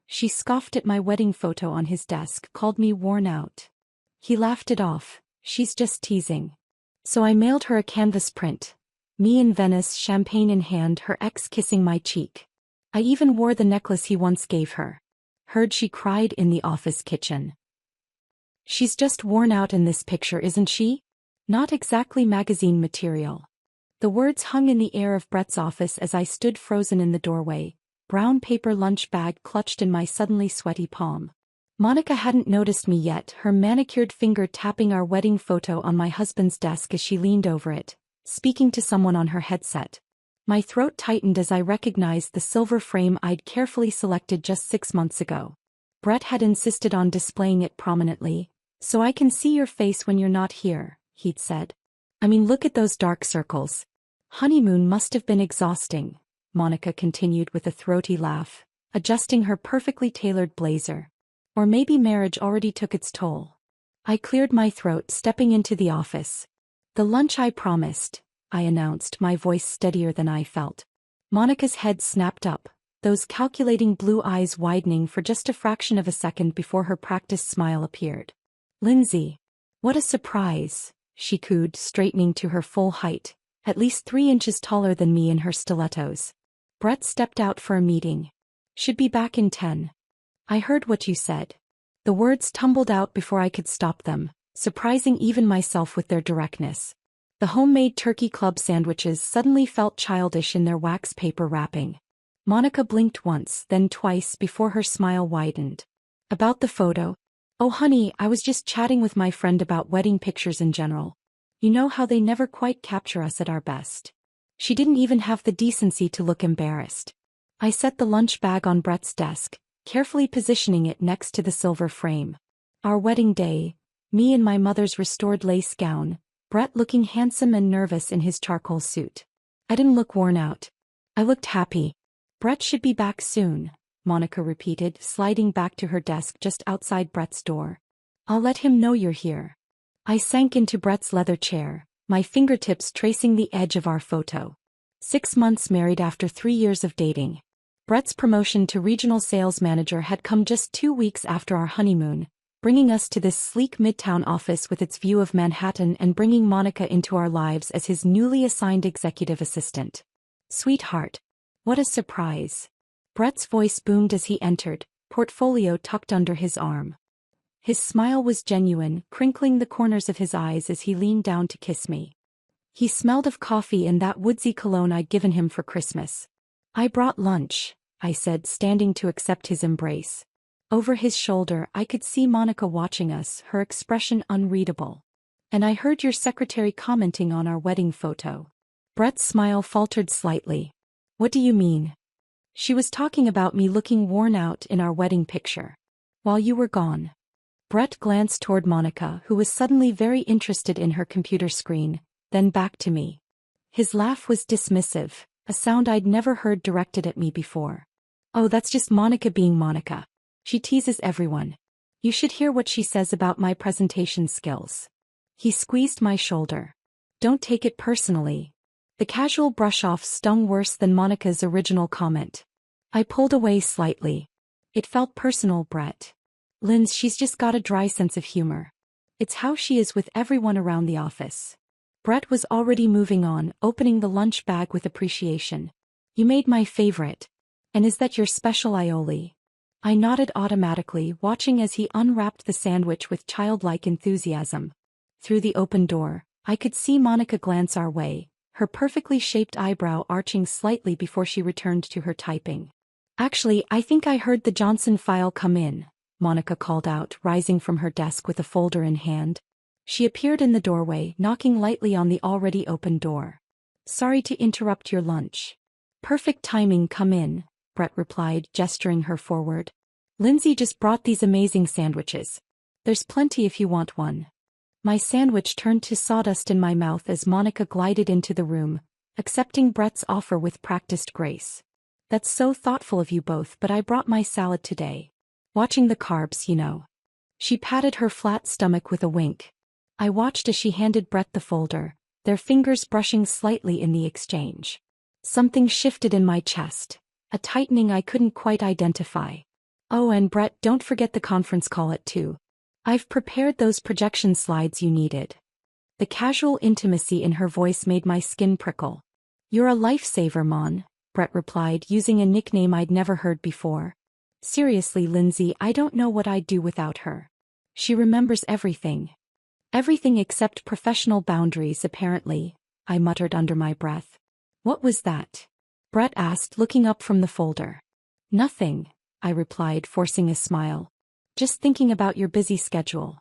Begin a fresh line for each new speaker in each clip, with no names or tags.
She scoffed at my wedding photo on his desk, called me worn out. He laughed it off. She's just teasing. So I mailed her a canvas print. Me in Venice, champagne in hand, her ex kissing my cheek. I even wore the necklace he once gave her. Heard she cried in the office kitchen. She's just worn out in this picture, isn't she? Not exactly magazine material. The words hung in the air of Brett's office as I stood frozen in the doorway, brown paper lunch bag clutched in my suddenly sweaty palm. Monica hadn't noticed me yet, her manicured finger tapping our wedding photo on my husband's desk as she leaned over it, speaking to someone on her headset. My throat tightened as I recognized the silver frame I'd carefully selected just 6 months ago. Brett had insisted on displaying it prominently. "So I can see your face when you're not here," he'd said. "I mean, look at those dark circles." "Honeymoon must have been exhausting," Monica continued with a throaty laugh, adjusting her perfectly tailored blazer. "Or maybe marriage already took its toll." I cleared my throat, stepping into the office. "The lunch I promised," I announced, my voice steadier than I felt. Monica's head snapped up, those calculating blue eyes widening for just a fraction of a second before her practiced smile appeared. "Lindsay. What a surprise," she cooed, straightening to her full height, at least 3 inches taller than me in her stilettos. "Brett stepped out for a meeting. Should be back in 10. "I heard what you said." The words tumbled out before I could stop them, surprising even myself with their directness. The homemade turkey club sandwiches suddenly felt childish in their wax paper wrapping. Monica blinked once, then twice before her smile widened. "About the photo? Oh honey, I was just chatting with my friend about wedding pictures in general. You know how they never quite capture us at our best." She didn't even have the decency to look embarrassed. I set the lunch bag on Brett's desk, carefully positioning it next to the silver frame. Our wedding day, me in my mother's restored lace gown, Brett looking handsome and nervous in his charcoal suit. I didn't look worn out. I looked happy. "Brett should be back soon," Monica repeated, sliding back to her desk just outside Brett's door. "I'll let him know you're here." I sank into Brett's leather chair, my fingertips tracing the edge of our photo. 6 months married after 3 years of dating. Brett's promotion to regional sales manager had come just 2 weeks after our honeymoon, bringing us to this sleek midtown office with its view of Manhattan and bringing Monica into our lives as his newly assigned executive assistant. "Sweetheart. What a surprise." Brett's voice boomed as he entered, portfolio tucked under his arm. His smile was genuine, crinkling the corners of his eyes as he leaned down to kiss me. He smelled of coffee and that woodsy cologne I'd given him for Christmas. "I brought lunch," I said, standing to accept his embrace. Over his shoulder I could see Monica watching us, her expression unreadable. "And I heard your secretary commenting on our wedding photo." Brett's smile faltered slightly. "What do you mean?" "She was talking about me looking worn out in our wedding picture. While you were gone." Brett glanced toward Monica, who was suddenly very interested in her computer screen, then back to me. His laugh was dismissive, a sound I'd never heard directed at me before. "Oh, that's just Monica being Monica. She teases everyone. You should hear what she says about my presentation skills." He squeezed my shoulder. "Don't take it personally." The casual brush-off stung worse than Monica's original comment. I pulled away slightly. "It felt personal, Brett. Linz, she's just got a dry sense of humor. It's how she is with everyone around the office." Brett was already moving on, opening the lunch bag with appreciation. "You made my favorite. And is that your special aioli?" I nodded automatically, watching as he unwrapped the sandwich with childlike enthusiasm. Through the open door, I could see Monica glance our way, her perfectly shaped eyebrow arching slightly before she returned to her typing. "Actually, I think I heard the Johnson file come in," Monica called out, rising from her desk with a folder in hand. She appeared in the doorway, knocking lightly on the already open door. "Sorry to interrupt your lunch." "Perfect timing, come in," Brett replied, gesturing her forward. "Lindsay just brought these amazing sandwiches. There's plenty if you want one." My sandwich turned to sawdust in my mouth as Monica glided into the room, accepting Brett's offer with practiced grace. "That's so thoughtful of you both, but I brought my salad today. Watching the carbs, you know." She patted her flat stomach with a wink. I watched as she handed Brett the folder, their fingers brushing slightly in the exchange. Something shifted in my chest, a tightening I couldn't quite identify. Oh, and Brett, don't forget the conference call at 2. I've prepared those projection slides you needed. The casual intimacy in her voice made my skin prickle. You're a lifesaver, Mon, Brett replied, using a nickname I'd never heard before. Seriously, Lindsay, I don't know what I'd do without her. She remembers everything. Everything except professional boundaries, apparently, I muttered under my breath. What was that? Brett asked, looking up from the folder. Nothing, I replied, forcing a smile. Just thinking about your busy schedule.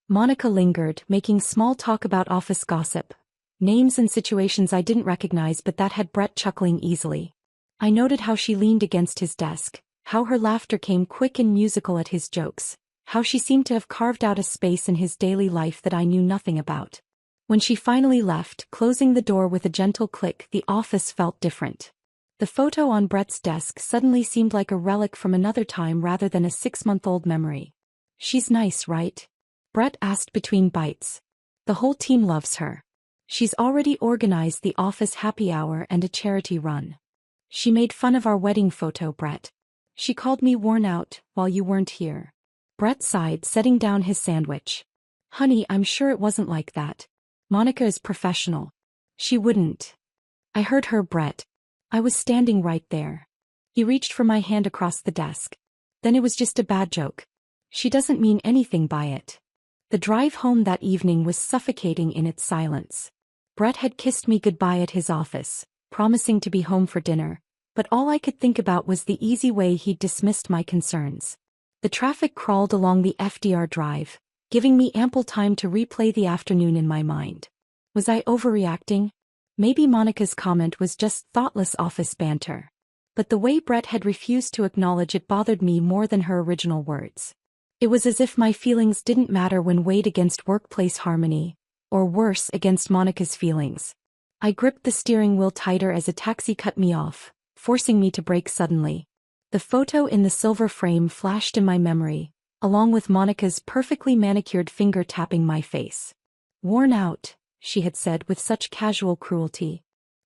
Monica lingered, making small talk about office gossip. Names and situations I didn't recognize, but that had Brett chuckling easily. I noted how she leaned against his desk, how her laughter came quick and musical at his jokes, how she seemed to have carved out a space in his daily life that I knew nothing about. When she finally left, closing the door with a gentle click, the office felt different. The photo on Brett's desk suddenly seemed like a relic from another time rather than a 6-month-old memory. She's nice, right? Brett asked between bites. The whole team loves her. She's already organized the office happy hour and a charity run. She made fun of our wedding photo, Brett. She called me worn out while you weren't here. Brett sighed, setting down his sandwich. Honey, I'm sure it wasn't like that. Monica is professional. She wouldn't. I heard her, Brett. I was standing right there. He reached for my hand across the desk. Then it was just a bad joke. She doesn't mean anything by it. The drive home that evening was suffocating in its silence. Brett had kissed me goodbye at his office, promising to be home for dinner, but all I could think about was the easy way he'd dismissed my concerns. The traffic crawled along the FDR drive, giving me ample time to replay the afternoon in my mind. Was I overreacting? Maybe Monica's comment was just thoughtless office banter. But the way Brett had refused to acknowledge it bothered me more than her original words. It was as if my feelings didn't matter when weighed against workplace harmony, or worse, against Monica's feelings. I gripped the steering wheel tighter as a taxi cut me off, forcing me to brake suddenly. The photo in the silver frame flashed in my memory, along with Monica's perfectly manicured finger tapping my face. Worn out, she had said with such casual cruelty.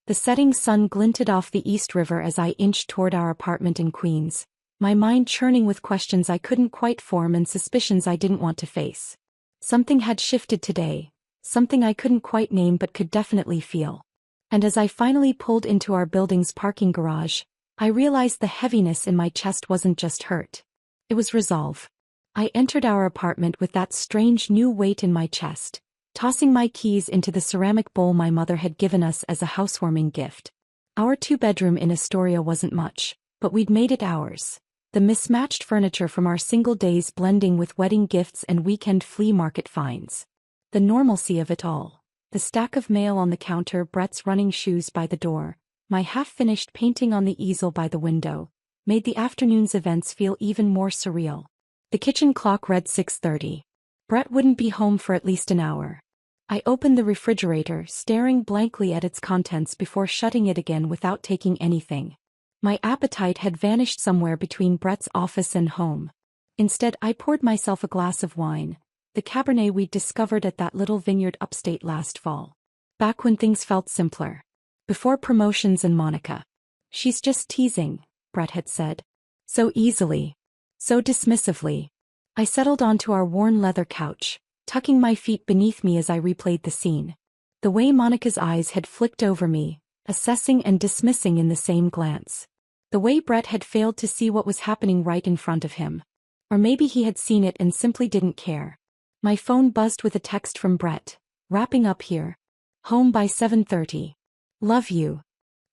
The setting sun glinted off the East River as I inched toward our apartment in Queens, my mind churning with questions I couldn't quite form and suspicions I didn't want to face. Something had shifted today, something I couldn't quite name but could definitely feel. And as I finally pulled into our building's parking garage, I realized the heaviness in my chest wasn't just hurt. It was resolve. I entered our apartment with that strange new weight in my chest, tossing my keys into the ceramic bowl my mother had given us as a housewarming gift. Our 2-bedroom in Astoria wasn't much, but we'd made it ours. The mismatched furniture from our single days blending with wedding gifts and weekend flea market finds. The normalcy of it all. The stack of mail on the counter, Brett's running shoes by the door, my half-finished painting on the easel by the window, made the afternoon's events feel even more surreal. The kitchen clock read 6:30. Brett wouldn't be home for at least an hour. I opened the refrigerator, staring blankly at its contents before shutting it again without taking anything. My appetite had vanished somewhere between Brett's office and home. Instead, I poured myself a glass of wine, the Cabernet we'd discovered at that little vineyard upstate last fall. Back when things felt simpler. Before promotions and Monica. She's just teasing, Brett had said. So easily. So dismissively. I settled onto our worn leather couch, tucking my feet beneath me as I replayed the scene. The way Monica's eyes had flicked over me, assessing and dismissing in the same glance. The way Brett had failed to see what was happening right in front of him. Or maybe he had seen it and simply didn't care. My phone buzzed with a text from Brett. Wrapping up here. Home by 7:30. Love you.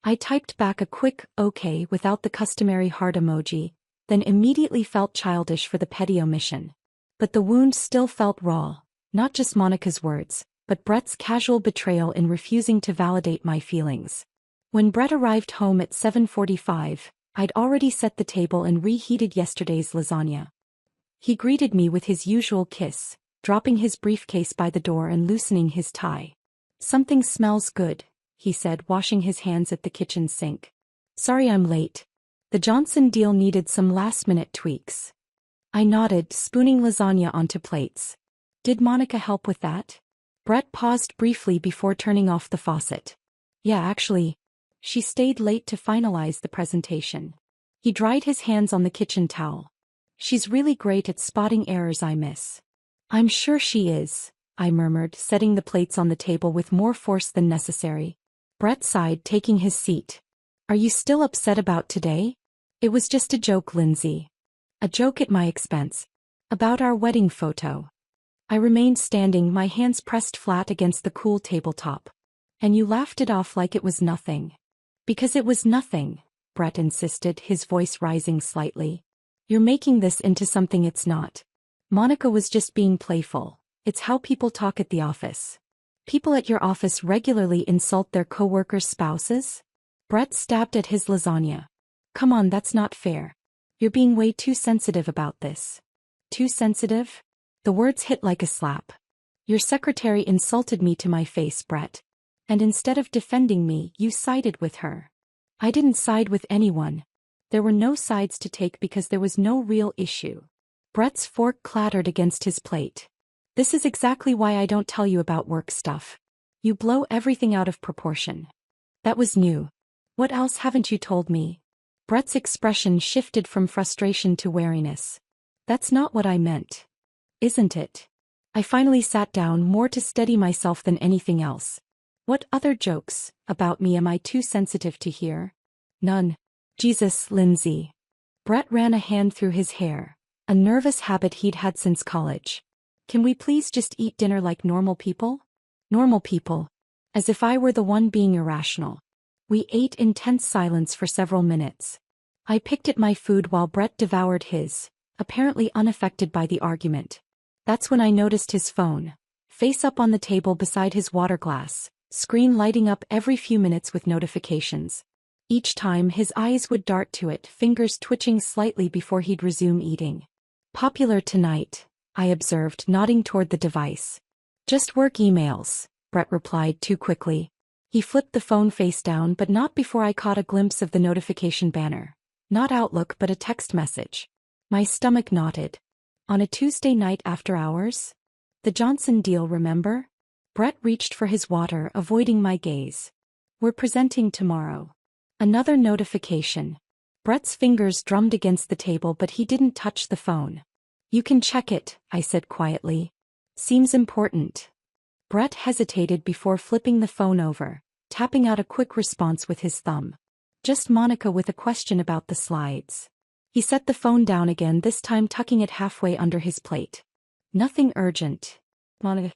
I typed back a quick, okay, without the customary heart emoji, then immediately felt childish for the petty omission. But the wound still felt raw, not just Monica's words, but Brett's casual betrayal in refusing to validate my feelings. When Brett arrived home at 7:45, I'd already set the table and reheated yesterday's lasagna. He greeted me with his usual kiss, dropping his briefcase by the door and loosening his tie. Something smells good, he said, washing his hands at the kitchen sink. Sorry I'm late. The Johnson deal needed some last-minute tweaks. I nodded, spooning lasagna onto plates. Did Monica help with that? Brett paused briefly before turning off the faucet. Yeah, actually. She stayed late to finalize the presentation. He dried his hands on the kitchen towel. She's really great at spotting errors I miss. I'm sure she is, I murmured, setting the plates on the table with more force than necessary. Brett sighed, taking his seat. Are you still upset about today? It was just a joke, Lindsay. A joke at my expense. About our wedding photo. I remained standing, my hands pressed flat against the cool tabletop. And you laughed it off like it was nothing. Because it was nothing, Brett insisted, his voice rising slightly. You're making this into something it's not. Monica was just being playful. It's how people talk at the office. People at your office regularly insult their coworkers' spouses? Brett stabbed at his lasagna. Come on, that's not fair. You're being way too sensitive about this. Too sensitive? The words hit like a slap. Your secretary insulted me to my face, Brett. And instead of defending me, you sided with her. I didn't side with anyone. There were no sides to take because there was no real issue. Brett's fork clattered against his plate. This is exactly why I don't tell you about work stuff. You blow everything out of proportion. That was new. What else haven't you told me? Brett's expression shifted from frustration to wariness. That's not what I meant. Isn't it? I finally sat down, more to steady myself than anything else. What other jokes about me am I too sensitive to hear? None. Jesus, Lindsay. Brett ran a hand through his hair, a nervous habit he'd had since college. Can we please just eat dinner like normal people? Normal people. As if I were the one being irrational. We ate in tense silence for several minutes. I picked at my food while Brett devoured his, apparently unaffected by the argument. That's when I noticed his phone, face up on the table beside his water glass, screen lighting up every few minutes with notifications. Each time his eyes would dart to it, fingers twitching slightly before he'd resume eating. Popular tonight, I observed, nodding toward the device. Just work emails, Brett replied too quickly. He flipped the phone face down, but not before I caught a glimpse of the notification banner. Not Outlook, but a text message. My stomach knotted. On a Tuesday night after hours? The Johnson deal, remember? Brett reached for his water, avoiding my gaze. We're presenting tomorrow. Another notification. Brett's fingers drummed against the table, but he didn't touch the phone. You can check it, I said quietly. Seems important. Brett hesitated before flipping the phone over, tapping out a quick response with his thumb. Just Monica with a question about the slides. He set the phone down again, this time tucking it halfway under his plate. Nothing urgent. Monica.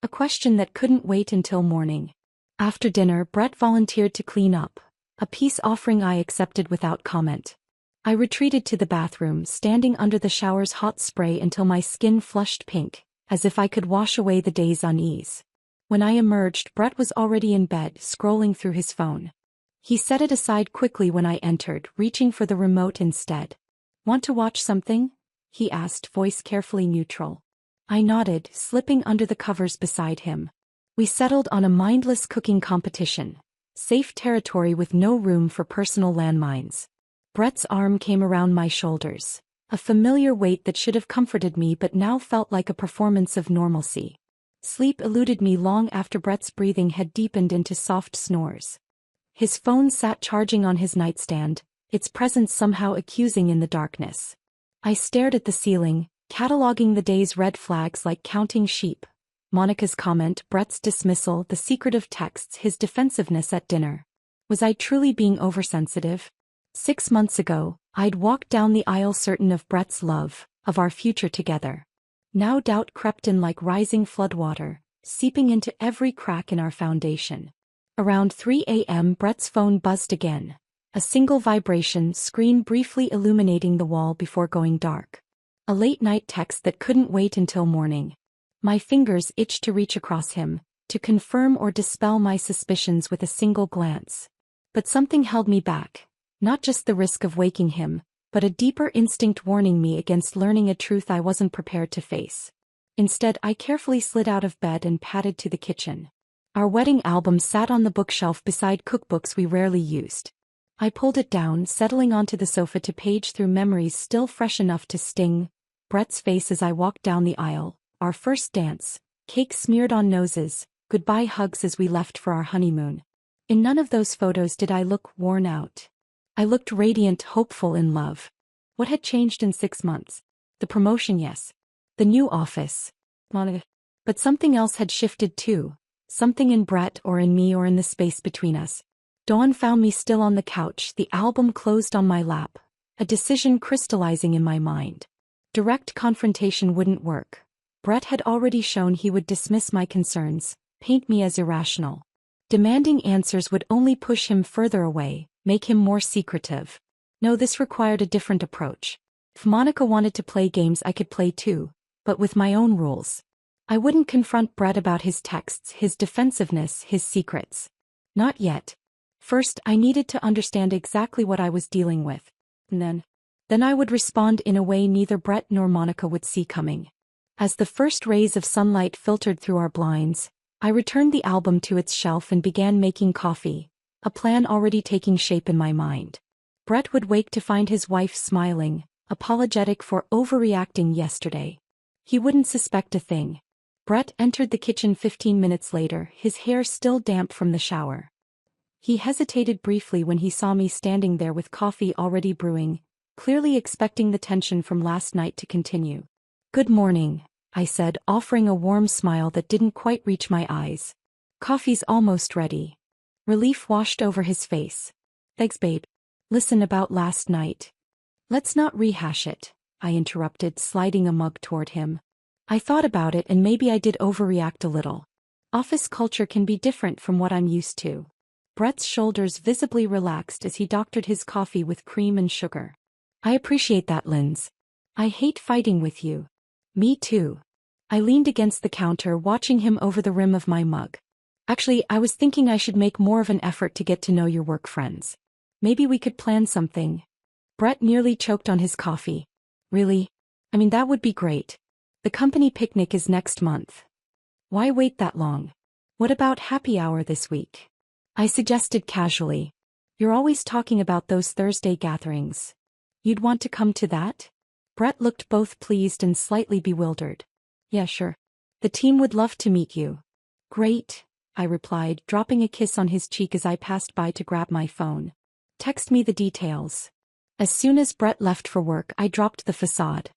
A question that couldn't wait until morning. After dinner, Brett volunteered to clean up, a peace offering I accepted without comment. I retreated to the bathroom, standing under the shower's hot spray until my skin flushed pink, as if I could wash away the day's unease. When I emerged, Brett was already in bed, scrolling through his phone. He set it aside quickly when I entered, reaching for the remote instead. Want to watch something? He asked, voice carefully neutral. I nodded, slipping under the covers beside him. We settled on a mindless cooking competition. Safe territory with no room for personal landmines. Brett's arm came around my shoulders. A familiar weight that should have comforted me but now felt like a performance of normalcy. Sleep eluded me long after Brett's breathing had deepened into soft snores. His phone sat charging on his nightstand, its presence somehow accusing in the darkness. I stared at the ceiling, cataloging the day's red flags like counting sheep. Monica's comment, Brett's dismissal, the secretive texts, his defensiveness at dinner. Was I truly being oversensitive? 6 months ago, I'd walked down the aisle certain of Brett's love, of our future together. Now doubt crept in like rising floodwater, seeping into every crack in our foundation. Around 3 a.m. Brett's phone buzzed again. A single vibration, screen briefly illuminating the wall before going dark. A late-night text that couldn't wait until morning. My fingers itched to reach across him, to confirm or dispel my suspicions with a single glance. But something held me back. Not just the risk of waking him, but a deeper instinct warning me against learning a truth I wasn't prepared to face. Instead, I carefully slid out of bed and padded to the kitchen. Our wedding album sat on the bookshelf beside cookbooks we rarely used. I pulled it down, settling onto the sofa to page through memories still fresh enough to sting. Brett's face as I walked down the aisle, our first dance, cake smeared on noses, goodbye hugs as we left for our honeymoon. In none of those photos did I look worn out. I looked radiant, hopeful, in love. What had changed in 6 months? The promotion, yes. The new office. Monica. But something else had shifted too. Something in Brett or in me or in the space between us. Dawn found me still on the couch, the album closed on my lap. A decision crystallizing in my mind. Direct confrontation wouldn't work. Brett had already shown he would dismiss my concerns, paint me as irrational. Demanding answers would only push him further away, make him more secretive. No, this required a different approach. If Monica wanted to play games, I could play too, but with my own rules. I wouldn't confront Brett about his texts, his defensiveness, his secrets. Not yet. First, I needed to understand exactly what I was dealing with. And then I would respond in a way neither Brett nor Monica would see coming. As the first rays of sunlight filtered through our blinds, I returned the album to its shelf and began making coffee, a plan already taking shape in my mind. Brett would wake to find his wife smiling, apologetic for overreacting yesterday. He wouldn't suspect a thing. Brett entered the kitchen 15 minutes later, his hair still damp from the shower. He hesitated briefly when he saw me standing there with coffee already brewing, clearly expecting the tension from last night to continue. "Good morning," I said, offering a warm smile that didn't quite reach my eyes. "Coffee's almost ready." Relief washed over his face. "Thanks, babe. Listen, about last night." "Let's not rehash it," I interrupted, sliding a mug toward him. "I thought about it and maybe I did overreact a little. Office culture can be different from what I'm used to." Brett's shoulders visibly relaxed as he doctored his coffee with cream and sugar. "I appreciate that, Linz. I hate fighting with you." "Me too." I leaned against the counter, watching him over the rim of my mug. "Actually, I was thinking I should make more of an effort to get to know your work friends. Maybe we could plan something." Brett nearly choked on his coffee. "Really? I mean, that would be great. The company picnic is next month. Why wait that long? What about happy hour this week?" I suggested casually. "You're always talking about those Thursday gatherings. You'd want to come to that?" Brett looked both pleased and slightly bewildered. "Yeah, sure. The team would love to meet you." "Great," I replied, dropping a kiss on his cheek as I passed by to grab my phone. "Text me the details." As soon as Brett left for work, I dropped the facade.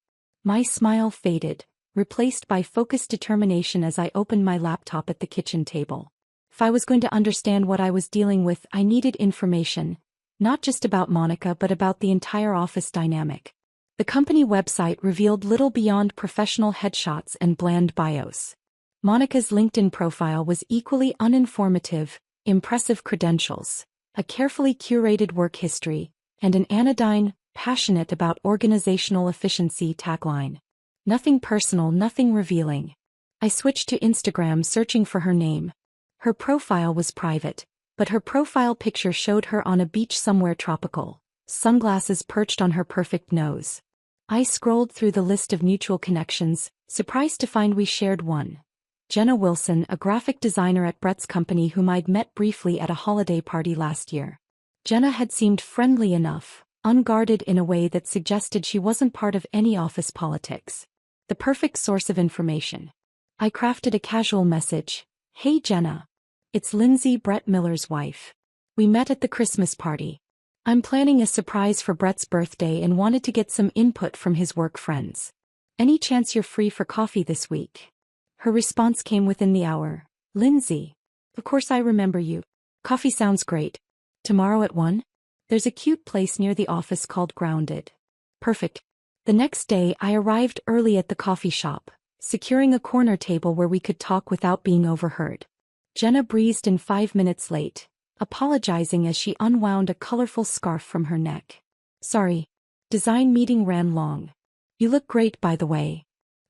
My smile faded, replaced by focused determination as I opened my laptop at the kitchen table. If I was going to understand what I was dealing with, I needed information, not just about Monica but about the entire office dynamic. The company website revealed little beyond professional headshots and bland bios. Monica's LinkedIn profile was equally uninformative, impressive credentials, a carefully curated work history, and an anodyne, passionate about organizational efficiency tagline. Nothing personal, nothing revealing. I switched to Instagram, searching for her name. Her profile was private, but her profile picture showed her on a beach somewhere tropical, sunglasses perched on her perfect nose. I scrolled through the list of mutual connections, surprised to find we shared one. Jenna Wilson, a graphic designer at Brett's company whom I'd met briefly at a holiday party last year. Jenna had seemed friendly enough, unguarded in a way that suggested she wasn't part of any office politics. The perfect source of information. I crafted a casual message. "Hey Jenna. It's Lindsay, Brett Miller's wife. We met at the Christmas party. I'm planning a surprise for Brett's birthday and wanted to get some input from his work friends. Any chance you're free for coffee this week?" Her response came within the hour. "Lindsay. Of course I remember you. Coffee sounds great. Tomorrow at 1? There's a cute place near the office called Grounded." Perfect. The next day I arrived early at the coffee shop, securing a corner table where we could talk without being overheard. Jenna breezed in 5 minutes late, apologizing as she unwound a colorful scarf from her neck. "Sorry. Design meeting ran long. You look great, by the way."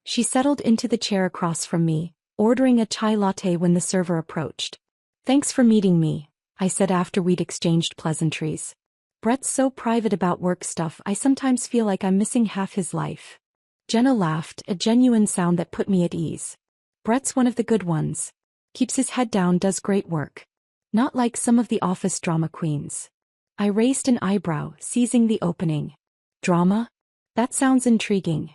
She settled into the chair across from me, ordering a chai latte when the server approached. "Thanks for meeting me," I said after we'd exchanged pleasantries. "Brett's so private about work stuff, I sometimes feel like I'm missing half his life." Jenna laughed, a genuine sound that put me at ease. "Brett's one of the good ones. Keeps his head down, does great work. Not like some of the office drama queens." I raised an eyebrow, seizing the opening. "Drama? That sounds intriguing."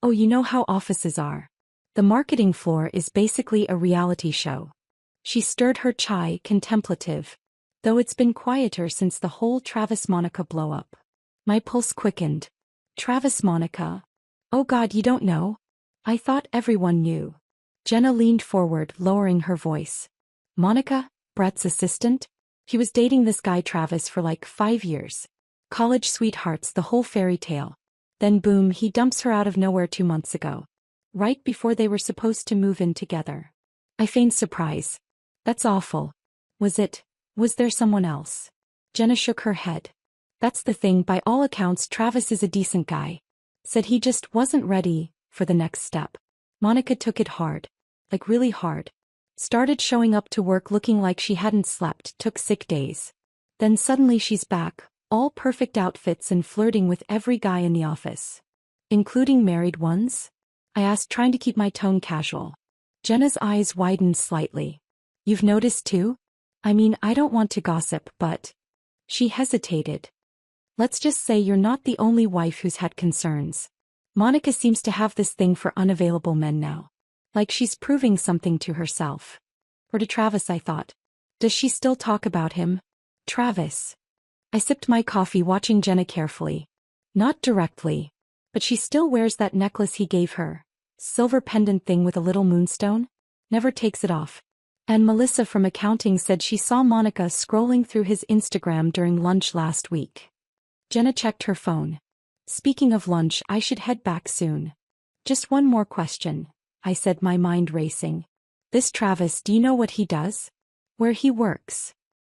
"Oh, you know how offices are. The marketing floor is basically a reality show." She stirred her chai, contemplative. "Though it's been quieter since the whole Travis Monica blow-up." My pulse quickened. Travis Monica. Oh God, you don't know? I thought everyone knew. Jenna leaned forward, lowering her voice. Monica, Brett's assistant? He was dating this guy Travis for like 5 years. College sweethearts, the whole fairy tale. Then boom, he dumps her out of nowhere 2 months ago. Right before they were supposed to move in together. I feigned surprise. That's awful. Was there someone else? Jenna shook her head. That's the thing, by all accounts Travis is a decent guy. Said he just wasn't ready for the next step. Monica took it hard. Like really hard. Started showing up to work looking like she hadn't slept, took sick days. Then suddenly she's back, all perfect outfits and flirting with every guy in the office. Including married ones? I asked, trying to keep my tone casual. Jenna's eyes widened slightly. You've noticed too? I mean, I don't want to gossip, but... She hesitated. Let's just say you're not the only wife who's had concerns. Monica seems to have this thing for unavailable men now. Like she's proving something to herself. Or to Travis, I thought. Does she still talk about him? Travis. I sipped my coffee, watching Jenna carefully. Not directly. But she still wears that necklace he gave her. Silver pendant thing with a little moonstone. Never takes it off. And Melissa from accounting said she saw Monica scrolling through his Instagram during lunch last week. Jenna checked her phone. Speaking of lunch, I should head back soon. Just one more question, I said, my mind racing. This Travis, do you know what he does? Where he works?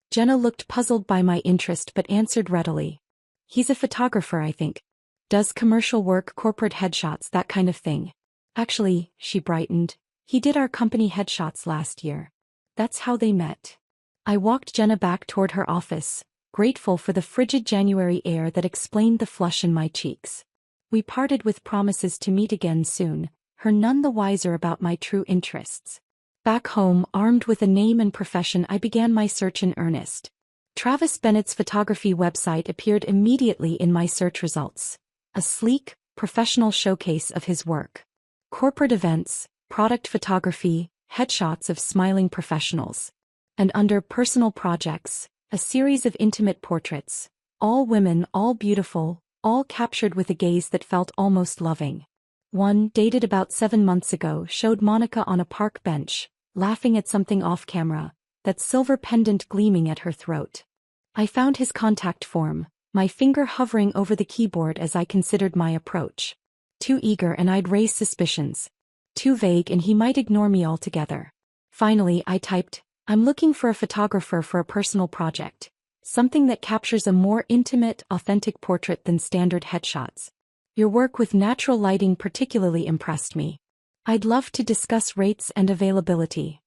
Jenna looked puzzled by my interest but answered readily. He's a photographer, I think. Does commercial work, corporate headshots, that kind of thing. Actually, she brightened, he did our company headshots last year. That's how they met. I walked Jenna back toward her office, grateful for the frigid January air that explained the flush in my cheeks. We parted with promises to meet again soon, her none the wiser about my true interests. Back home, armed with a name and profession, I began my search in earnest. Travis Bennett's photography website appeared immediately in my search results. A sleek, professional showcase of his work. Corporate events, product photography, headshots of smiling professionals. And under personal projects, a series of intimate portraits. All women, all beautiful, all captured with a gaze that felt almost loving. One, dated about 7 months ago, showed Monica on a park bench, laughing at something off camera, that silver pendant gleaming at her throat. I found his contact form, my finger hovering over the keyboard as I considered my approach. Too eager and I'd raise suspicions. Too vague and he might ignore me altogether. Finally, I typed, I'm looking for a photographer for a personal project. Something that captures a more intimate, authentic portrait than standard headshots. Your work with natural lighting particularly impressed me. I'd love to discuss rates and availability.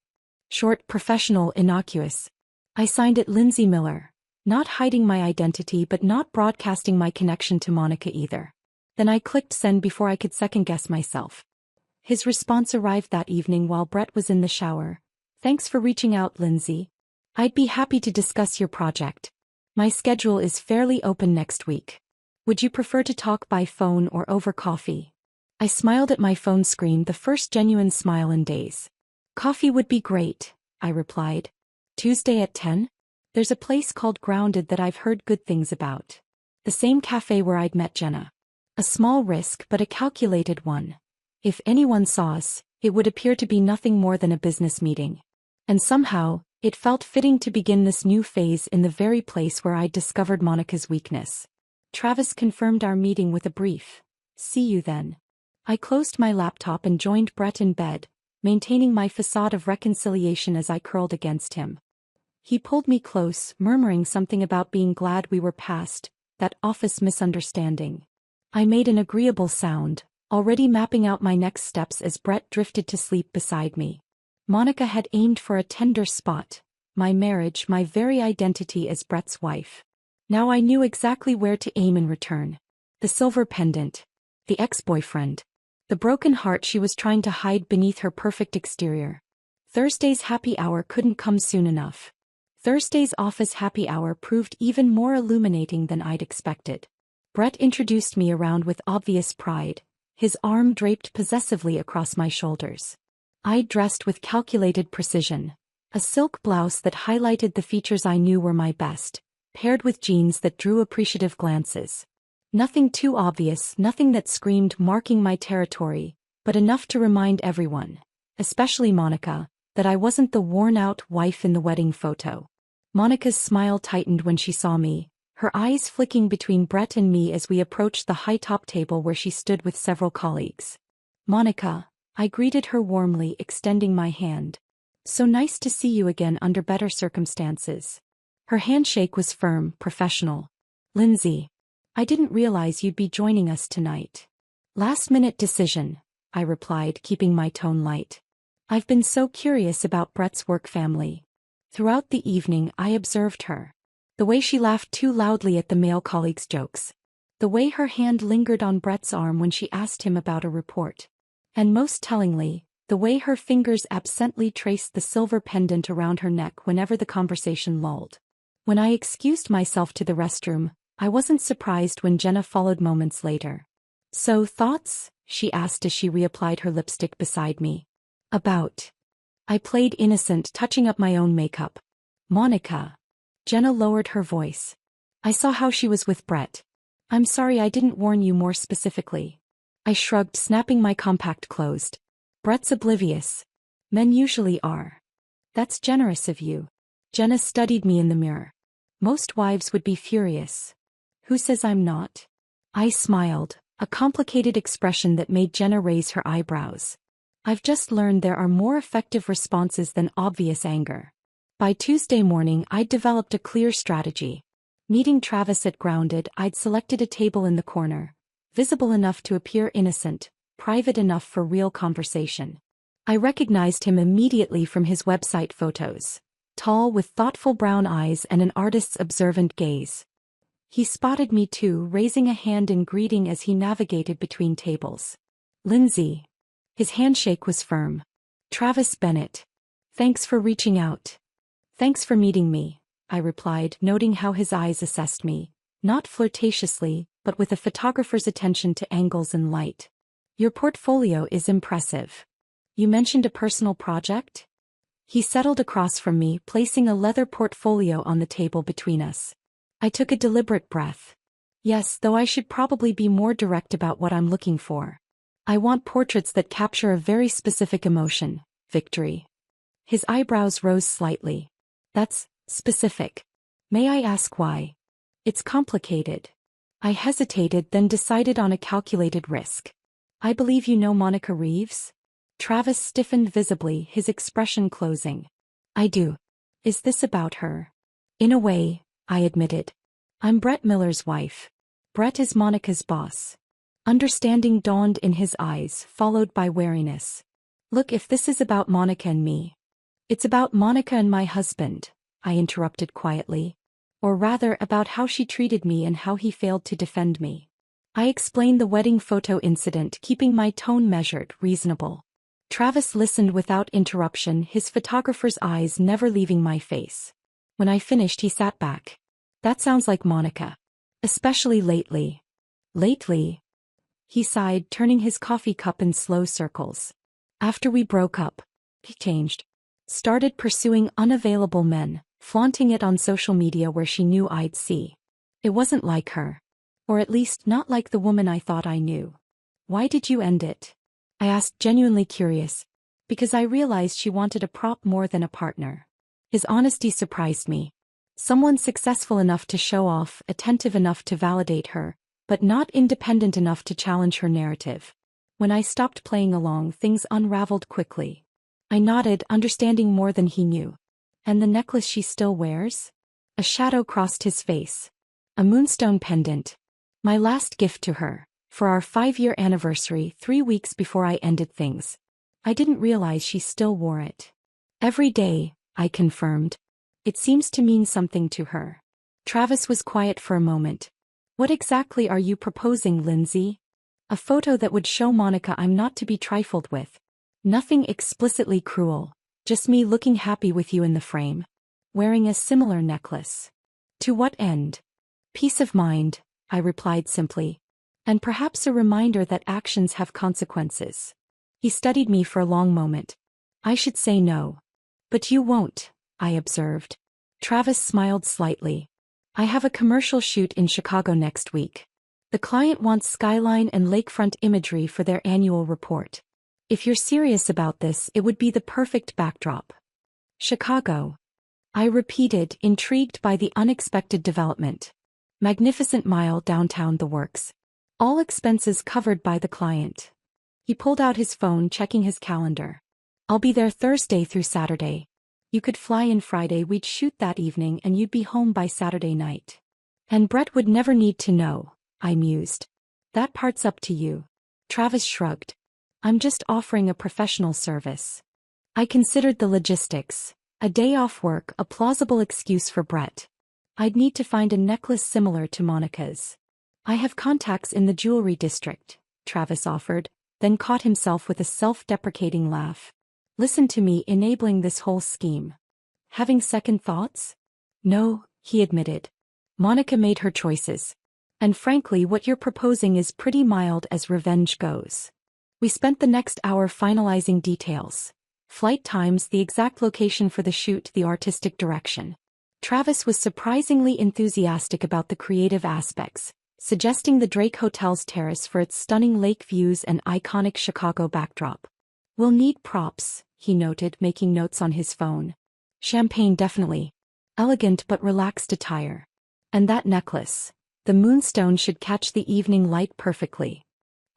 Short, professional, innocuous. I signed it Lindsay Miller, not hiding my identity but not broadcasting my connection to Monica either. Then I clicked send before I could second-guess myself. His response arrived that evening while Brett was in the shower. Thanks for reaching out, Lindsay. I'd be happy to discuss your project. My schedule is fairly open next week. Would you prefer to talk by phone or over coffee? I smiled at my phone screen, the first genuine smile in days. Coffee would be great, I replied. Tuesday at 10? There's a place called Grounded that I've heard good things about. The same cafe where I'd met Jenna. A small risk but a calculated one. If anyone saw us, it would appear to be nothing more than a business meeting. And somehow, it felt fitting to begin this new phase in the very place where I'd discovered Monica's weakness. Travis confirmed our meeting with a brief, "See you then." I closed my laptop and joined Brett in bed, maintaining my facade of reconciliation as I curled against him. He pulled me close, murmuring something about being glad we were past that office misunderstanding. I made an agreeable sound, already mapping out my next steps as Brett drifted to sleep beside me. Monica had aimed for a tender spot, my marriage, my very identity as Brett's wife. Now I knew exactly where to aim in return. The silver pendant. The ex-boyfriend. The broken heart she was trying to hide beneath her perfect exterior. Thursday's happy hour couldn't come soon enough. Thursday's office happy hour proved even more illuminating than I'd expected. Brett introduced me around with obvious pride, his arm draped possessively across my shoulders. I dressed with calculated precision. A silk blouse that highlighted the features I knew were my best, paired with jeans that drew appreciative glances. Nothing too obvious, nothing that screamed marking my territory, but enough to remind everyone, especially Monica, that I wasn't the worn-out wife in the wedding photo. Monica's smile tightened when she saw me, her eyes flicking between Brett and me as we approached the high-top table where she stood with several colleagues. "Monica," I greeted her warmly, extending my hand. "So nice to see you again under better circumstances." Her handshake was firm, professional. "Lindsay, I didn't realize you'd be joining us tonight." "Last-minute decision," I replied, keeping my tone light. "I've been so curious about Brett's work family." Throughout the evening I observed her. The way she laughed too loudly at the male colleagues' jokes. The way her hand lingered on Brett's arm when she asked him about a report. And most tellingly, the way her fingers absently traced the silver pendant around her neck whenever the conversation lulled. When I excused myself to the restroom, I wasn't surprised when Jenna followed moments later. "So, thoughts?" she asked as she reapplied her lipstick beside me. "About." I played innocent, touching up my own makeup. "Monica." Jenna lowered her voice. "I saw how she was with Brett. I'm sorry I didn't warn you more specifically." I shrugged, snapping my compact closed. "Brett's oblivious. Men usually are." "That's generous of you." Jenna studied me in the mirror. "Most wives would be furious." "Who says I'm not?" I smiled, a complicated expression that made Jenna raise her eyebrows. "I've just learned there are more effective responses than obvious anger." By Tuesday morning I'd developed a clear strategy. Meeting Travis at Grounded, I'd selected a table in the corner, visible enough to appear innocent, private enough for real conversation. I recognized him immediately from his website photos. Tall with thoughtful brown eyes and an artist's observant gaze. He spotted me too, raising a hand in greeting as he navigated between tables. "Lindsay." His handshake was firm. "Travis Bennett. Thanks for reaching out." "Thanks for meeting me," I replied, noting how his eyes assessed me, not flirtatiously, but with a photographer's attention to angles and light. "Your portfolio is impressive. You mentioned a personal project?" He settled across from me, placing a leather portfolio on the table between us. I took a deliberate breath. "Yes, though I should probably be more direct about what I'm looking for. I want portraits that capture a very specific emotion, victory." His eyebrows rose slightly. "That's specific. May I ask why?" "It's complicated." I hesitated, then decided on a calculated risk. "I believe you know Monica Reeves?" Travis stiffened visibly, his expression closing. "I do. Is this about her?" "In a way," I admitted. "I'm Brett Miller's wife. Brett is Monica's boss." Understanding dawned in his eyes, followed by wariness. "Look, if this is about Monica and me." "It's about Monica and my husband," I interrupted quietly. "Or rather, about how she treated me and how he failed to defend me." I explained the wedding photo incident, keeping my tone measured, reasonable. Travis listened without interruption, his photographer's eyes never leaving my face. When I finished, he sat back. "That sounds like Monica. Especially lately." "Lately?" He sighed, turning his coffee cup in slow circles. "After we broke up, he changed. Started pursuing unavailable men, flaunting it on social media where she knew I'd see. It wasn't like her. Or at least not like the woman I thought I knew." "Why did you end it?" I asked, genuinely curious. "Because I realized she wanted a prop more than a partner." His honesty surprised me. Someone successful enough to show off, attentive enough to validate her, but not independent enough to challenge her narrative. When I stopped playing along, things unraveled quickly. I nodded, understanding more than he knew. "And the necklace she still wears?" A shadow crossed his face. "A moonstone pendant. My last gift to her, for our 5-year anniversary, 3 weeks before I ended things. I didn't realize she still wore it." "Every day," I confirmed. "It seems to mean something to her." Travis was quiet for a moment. "What exactly are you proposing, Lindsay?" "A photo that would show Monica I'm not to be trifled with. Nothing explicitly cruel, just me looking happy with you in the frame. Wearing a similar necklace." "To what end?" "Peace of mind," I replied simply. "And perhaps a reminder that actions have consequences." He studied me for a long moment. "I should say no." "But you won't," I observed. Travis smiled slightly. "I have a commercial shoot in Chicago next week. The client wants skyline and lakefront imagery for their annual report. If you're serious about this, it would be the perfect backdrop. Chicago. I repeated, intrigued by the unexpected development. Magnificent mile downtown, the works. All expenses covered by the client. He pulled out his phone, checking his calendar. I'll be there Thursday through Saturday. You could fly in Friday, we'd shoot that evening, and you'd be home by Saturday night. And Brett would never need to know, I mused. That part's up to you. Travis shrugged. I'm just offering a professional service. I considered the logistics. A day off work, a plausible excuse for Brett. I'd need to find a necklace similar to Monica's. I have contacts in the jewelry district, Travis offered, then caught himself with a self-deprecating laugh. Listen to me enabling this whole scheme. Having second thoughts? No, he admitted. Monica made her choices. And frankly, what you're proposing is pretty mild as revenge goes. We spent the next hour finalizing details. Flight times, the exact location for the shoot, the artistic direction. Travis was surprisingly enthusiastic about the creative aspects, suggesting the Drake Hotel's terrace for its stunning lake views and iconic Chicago backdrop. We'll need props, he noted, making notes on his phone. Champagne definitely. Elegant but relaxed attire. And that necklace. The moonstone should catch the evening light perfectly.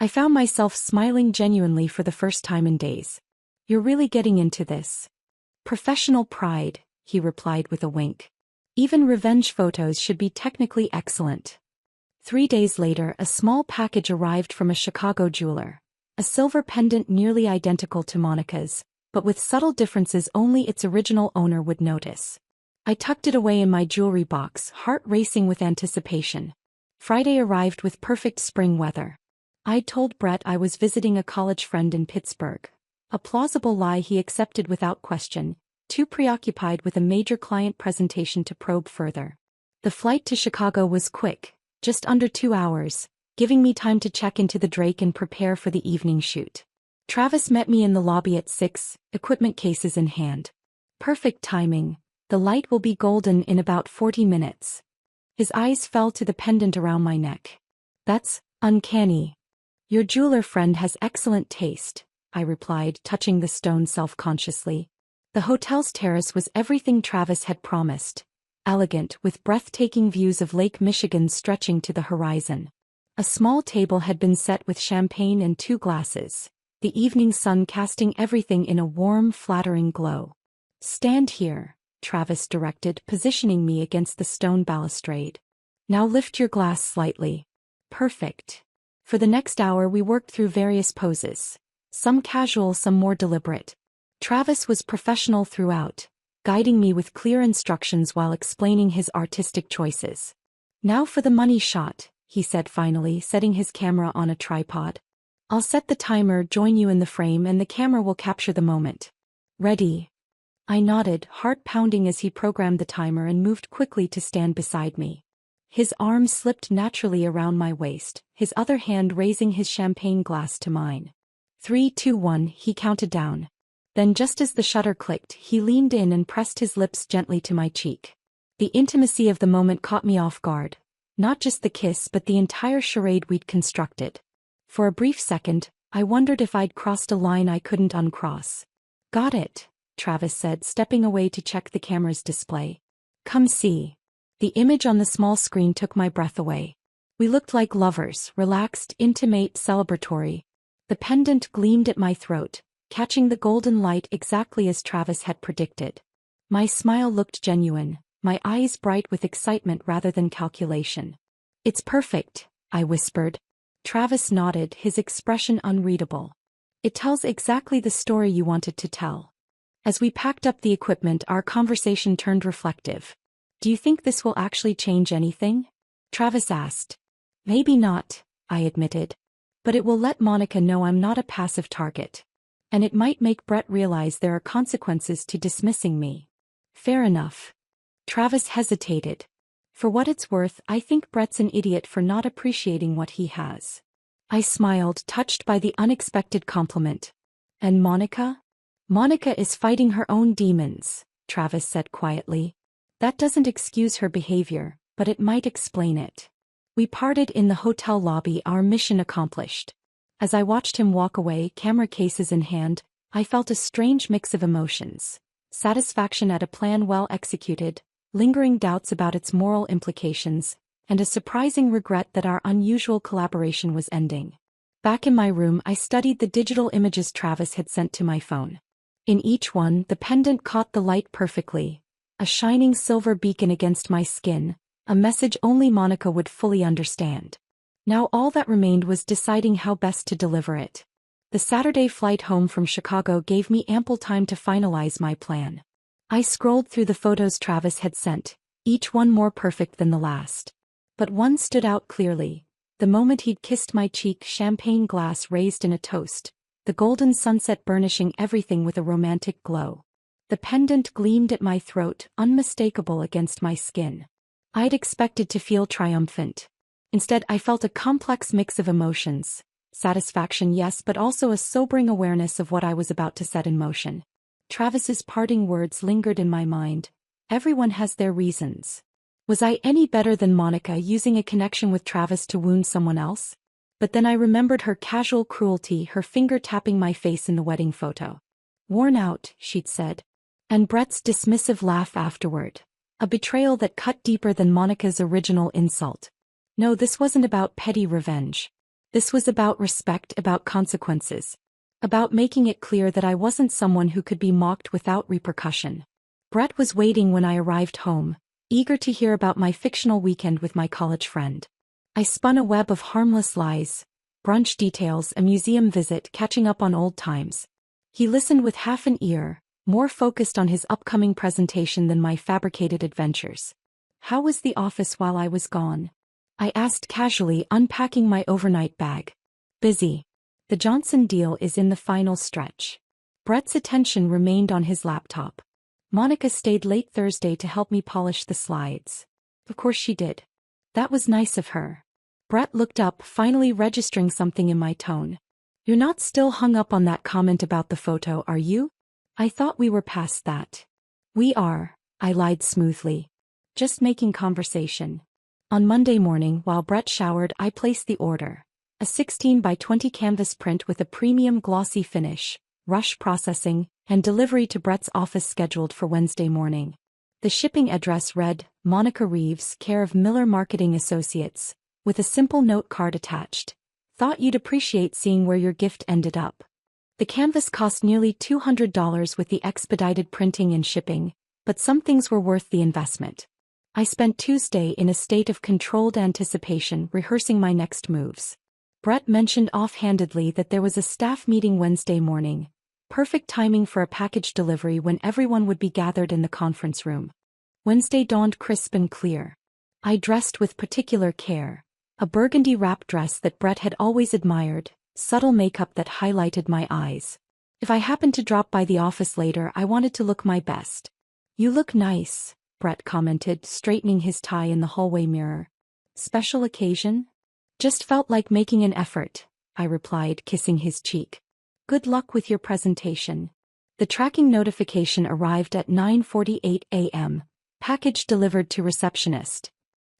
I found myself smiling genuinely for the first time in days. You're really getting into this. Professional pride, he replied with a wink. Even revenge photos should be technically excellent. 3 days later, a small package arrived from a Chicago jeweler. A silver pendant nearly identical to Monica's, but with subtle differences only its original owner would notice. I tucked it away in my jewelry box, heart racing with anticipation. Friday arrived with perfect spring weather. I'd told Brett I was visiting a college friend in Pittsburgh. A plausible lie he accepted without question, too preoccupied with a major client presentation to probe further. The flight to Chicago was quick, just under 2 hours, giving me time to check into the Drake and prepare for the evening shoot. Travis met me in the lobby at 6, equipment cases in hand. Perfect timing. The light will be golden in about 40 minutes. His eyes fell to the pendant around my neck. That's uncanny. Your jeweler friend has excellent taste, I replied, touching the stone self-consciously. The hotel's terrace was everything Travis had promised. Elegant, with breathtaking views of Lake Michigan stretching to the horizon. A small table had been set with champagne and 2 glasses, the evening sun casting everything in a warm, flattering glow. Stand here, Travis directed, positioning me against the stone balustrade. Now lift your glass slightly. Perfect. For the next hour we worked through various poses. Some casual, some more deliberate. Travis was professional throughout, guiding me with clear instructions while explaining his artistic choices. Now for the money shot, he said finally, setting his camera on a tripod. I'll set the timer, join you in the frame, and the camera will capture the moment. Ready? I nodded, heart pounding as he programmed the timer and moved quickly to stand beside me. His arm slipped naturally around my waist, his other hand raising his champagne glass to mine. 3, 2, 1, he counted down. Then just as the shutter clicked, he leaned in and pressed his lips gently to my cheek. The intimacy of the moment caught me off guard. Not just the kiss but the entire charade we'd constructed. For a brief second, I wondered if I'd crossed a line I couldn't uncross. Got it, Travis said, stepping away to check the camera's display. Come see. The image on the small screen took my breath away. We looked like lovers, relaxed, intimate, celebratory. The pendant gleamed at my throat, catching the golden light exactly as Travis had predicted. My smile looked genuine, my eyes bright with excitement rather than calculation. It's perfect, I whispered. Travis nodded, his expression unreadable. It tells exactly the story you wanted to tell. As we packed up the equipment, our conversation turned reflective. Do you think this will actually change anything? Travis asked. Maybe not, I admitted. But it will let Monica know I'm not a passive target. And it might make Brett realize there are consequences to dismissing me. Fair enough. Travis hesitated. For what it's worth, I think Brett's an idiot for not appreciating what he has. I smiled, touched by the unexpected compliment. And Monica? Monica is fighting her own demons, Travis said quietly. That doesn't excuse her behavior, but it might explain it. We parted in the hotel lobby, our mission accomplished. As I watched him walk away, camera cases in hand, I felt a strange mix of emotions. Satisfaction at a plan well executed, lingering doubts about its moral implications, and a surprising regret that our unusual collaboration was ending. Back in my room, I studied the digital images Travis had sent to my phone. In each one, the pendant caught the light perfectly, a shining silver beacon against my skin, a message only Monica would fully understand. Now all that remained was deciding how best to deliver it. The Saturday flight home from Chicago gave me ample time to finalize my plan. I scrolled through the photos Travis had sent, each one more perfect than the last. But one stood out clearly. The moment he'd kissed my cheek, champagne glass raised in a toast, the golden sunset burnishing everything with a romantic glow. The pendant gleamed at my throat, unmistakable against my skin. I'd expected to feel triumphant. Instead, I felt a complex mix of emotions. Satisfaction, yes, but also a sobering awareness of what I was about to set in motion. Travis's parting words lingered in my mind. Everyone has their reasons. Was I any better than Monica, using a connection with Travis to wound someone else? But then I remembered her casual cruelty, her finger tapping my face in the wedding photo. "Worn out," she'd said. And Brett's dismissive laugh afterward. A betrayal that cut deeper than Monica's original insult. No, this wasn't about petty revenge. This was about respect, about consequences. About making it clear that I wasn't someone who could be mocked without repercussion. Brett was waiting when I arrived home, eager to hear about my fictional weekend with my college friend. I spun a web of harmless lies, brunch details, a museum visit, catching up on old times. He listened with half an ear, more focused on his upcoming presentation than my fabricated adventures. "How was the office while I was gone?" I asked casually, unpacking my overnight bag. "Busy. The Johnson deal is in the final stretch." Brett's attention remained on his laptop. "Monica stayed late Thursday to help me polish the slides." "Of course she did. That was nice of her." Brett looked up, finally registering something in my tone. "You're not still hung up on that comment about the photo, are you?" "I thought we were past that." "We are," I lied smoothly. "Just making conversation." On Monday morning, while Brett showered, I placed the order. A 16 by 20 canvas print with a premium glossy finish, rush processing, and delivery to Brett's office scheduled for Wednesday morning. The shipping address read, Monica Reeves, care of Miller Marketing Associates, with a simple note card attached. "Thought you'd appreciate seeing where your gift ended up." The canvas cost nearly $200 with the expedited printing and shipping, but some things were worth the investment. I spent Tuesday in a state of controlled anticipation, rehearsing my next moves. Brett mentioned offhandedly that there was a staff meeting Wednesday morning. Perfect timing for a package delivery when everyone would be gathered in the conference room. Wednesday dawned crisp and clear. I dressed with particular care. A burgundy wrap dress that Brett had always admired, subtle makeup that highlighted my eyes. If I happened to drop by the office later, I wanted to look my best. "You look nice," Brett commented, straightening his tie in the hallway mirror. "Special occasion?" "Just felt like making an effort," I replied, kissing his cheek. "Good luck with your presentation." The tracking notification arrived at 9:48 a.m. Package delivered to receptionist.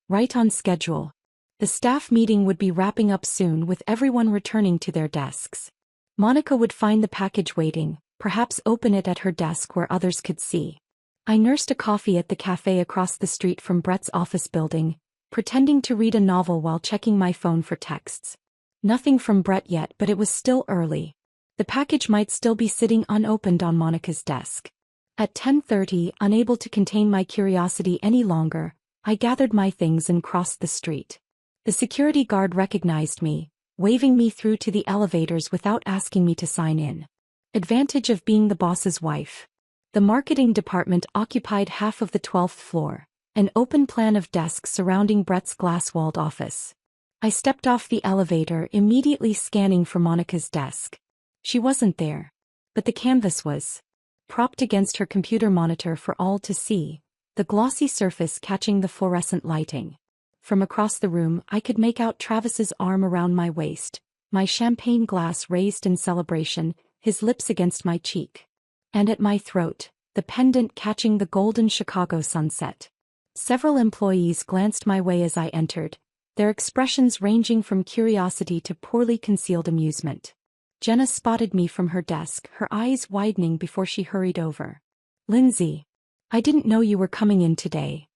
Right on schedule. The staff meeting would be wrapping up soon, with everyone returning to their desks. Monica would find the package waiting, perhaps open it at her desk where others could see. I nursed a coffee at the cafe across the street from Brett's office building, pretending to read a novel while checking my phone for texts. Nothing from Brett yet, but it was still early. The package might still be sitting unopened on Monica's desk. At 10:30, unable to contain my curiosity any longer, I gathered my things and crossed the street. The security guard recognized me, waving me through to the elevators without asking me to sign in. Advantage of being the boss's wife. The marketing department occupied half of the 12th floor, an open plan of desks surrounding Brett's glass-walled office. I stepped off the elevator, immediately scanning for Monica's desk. She wasn't there. But the canvas was. Propped against her computer monitor for all to see, the glossy surface catching the fluorescent lighting. From across the room, I could make out Travis's arm around my waist, my champagne glass raised in celebration, his lips against my cheek. And at my throat, the pendant catching the golden Chicago sunset. Several employees glanced my way as I entered, their expressions ranging from curiosity to poorly concealed amusement. Jenna spotted me from her desk, her eyes widening before she hurried over. "Lindsay, I didn't know you were coming in today."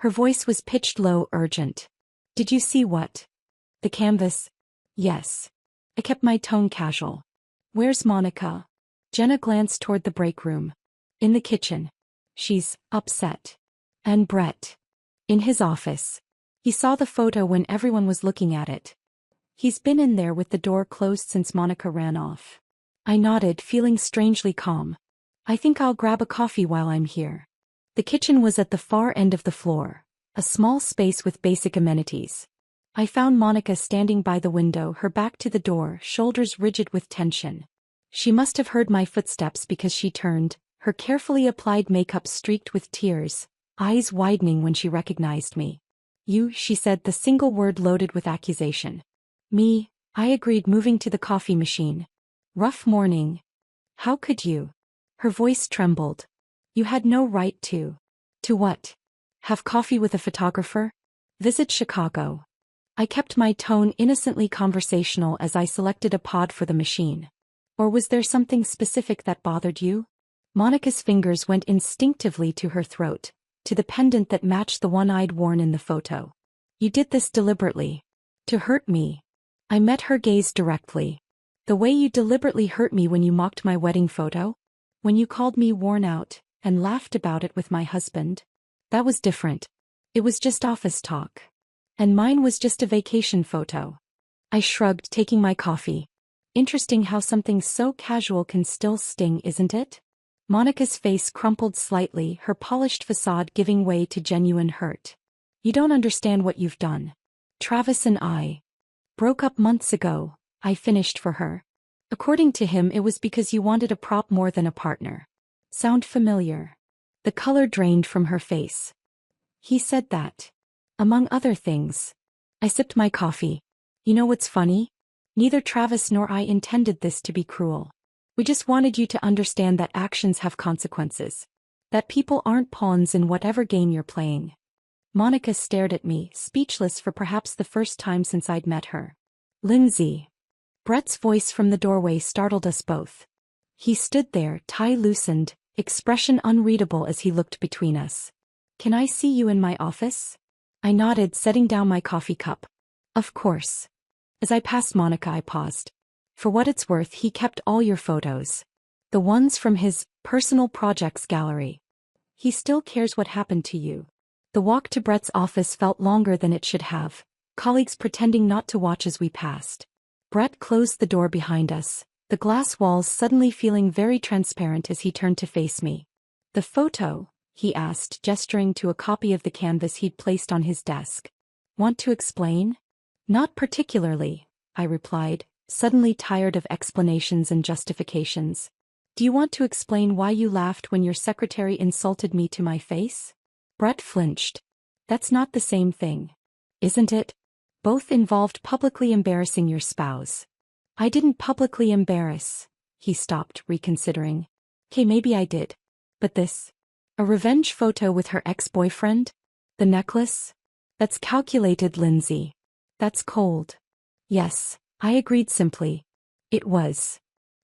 Her voice was pitched low, urgent. "Did you see what? The canvas?" "Yes." I kept my tone casual. "Where's Monica?" Jenna glanced toward the break room. "In the kitchen. She's upset." "And Brett?" "In his office. He saw the photo when everyone was looking at it. He's been in there with the door closed since Monica ran off." I nodded, feeling strangely calm. "I think I'll grab a coffee while I'm here." The kitchen was at the far end of the floor, a small space with basic amenities. I found Monica standing by the window, her back to the door, shoulders rigid with tension. She must have heard my footsteps because she turned, her carefully applied makeup streaked with tears, eyes widening when she recognized me. "You," she said, the single word loaded with accusation. "Me," I agreed, moving to the coffee machine. "Rough morning." "How could you?" Her voice trembled. "You had no right to." "To what? Have coffee with a photographer? Visit Chicago?" I kept my tone innocently conversational as I selected a pod for the machine. "Or was there something specific that bothered you?" Monica's fingers went instinctively to her throat, to the pendant that matched the one I'd worn in the photo. "You did this deliberately. To hurt me." I met her gaze directly. "The way you deliberately hurt me when you mocked my wedding photo? When you called me worn out, and laughed about it with my husband? That was different. It was just office talk. And mine was just a vacation photo." I shrugged, taking my coffee. "Interesting how something so casual can still sting, isn't it?" Monica's face crumpled slightly, her polished facade giving way to genuine hurt. "You don't understand what you've done. Travis and I broke up months ago," I finished for her. "According to him, it was because you wanted a prop more than a partner." Sound familiar? The color drained from her face. "He said that. Among other things." I sipped my coffee. "You know what's funny? Neither Travis nor I intended this to be cruel. We just wanted you to understand that actions have consequences. That people aren't pawns in whatever game you're playing." Monica stared at me, speechless for perhaps the first time since I'd met her. "Lindsay." Brett's voice from the doorway startled us both. He stood there, tie loosened, expression unreadable as he looked between us. "Can I see you in my office?" I nodded, setting down my coffee cup. "Of course." As I passed Monica, I paused. "For what it's worth, he kept all your photos. The ones from his personal projects gallery. He still cares what happened to you." The walk to Brett's office felt longer than it should have, colleagues pretending not to watch as we passed. Brett closed the door behind us, the glass walls suddenly feeling very transparent as he turned to face me. "The photo?" he asked, gesturing to a copy of the canvas he'd placed on his desk. "Want to explain?" "Not particularly," I replied, suddenly tired of explanations and justifications. "Do you want to explain why you laughed when your secretary insulted me to my face?" Brett flinched. "That's not the same thing. Isn't it? Both involved publicly embarrassing your spouse." "I didn't publicly embarrass." He stopped, reconsidering. "Okay, maybe I did. But this? A revenge photo with her ex-boyfriend? The necklace? That's calculated, Lindsay. That's cold." "Yes," I agreed simply. "It was."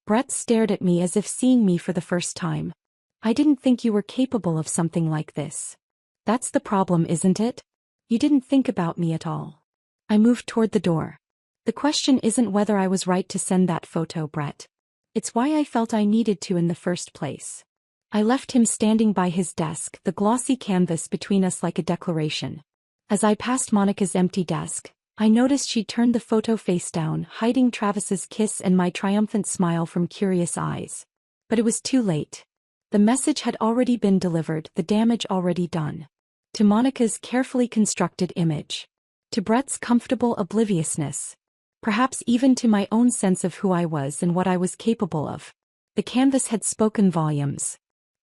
Brett stared at me as if seeing me for the first time. "I didn't think you were capable of something like this." "That's the problem, isn't it? You didn't think about me at all." I moved toward the door. "The question isn't whether I was right to send that photo, Brett. It's why I felt I needed to in the first place." I left him standing by his desk, the glossy canvas between us like a declaration. As I passed Monica's empty desk, I noticed she'd turned the photo face down, hiding Travis's kiss and my triumphant smile from curious eyes. But it was too late. The message had already been delivered, the damage already done. To Monica's carefully constructed image. To Brett's comfortable obliviousness. Perhaps even to my own sense of who I was and what I was capable of. The canvas had spoken volumes.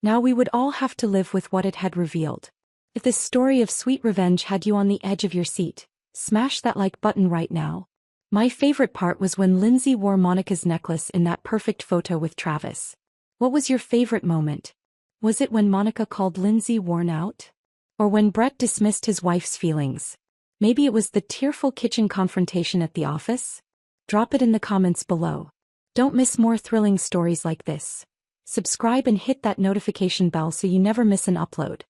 Now we would all have to live with what it had revealed. If this story of sweet revenge had you on the edge of your seat, smash that like button right now. My favorite part was when Lindsay wore Monica's necklace in that perfect photo with Travis. What was your favorite moment? Was it when Monica called Lindsay worn out? Or when Brett dismissed his wife's feelings? Maybe it was the tearful kitchen confrontation at the office? Drop it in the comments below. Don't miss more thrilling stories like this. Subscribe and hit that notification bell so you never miss an upload.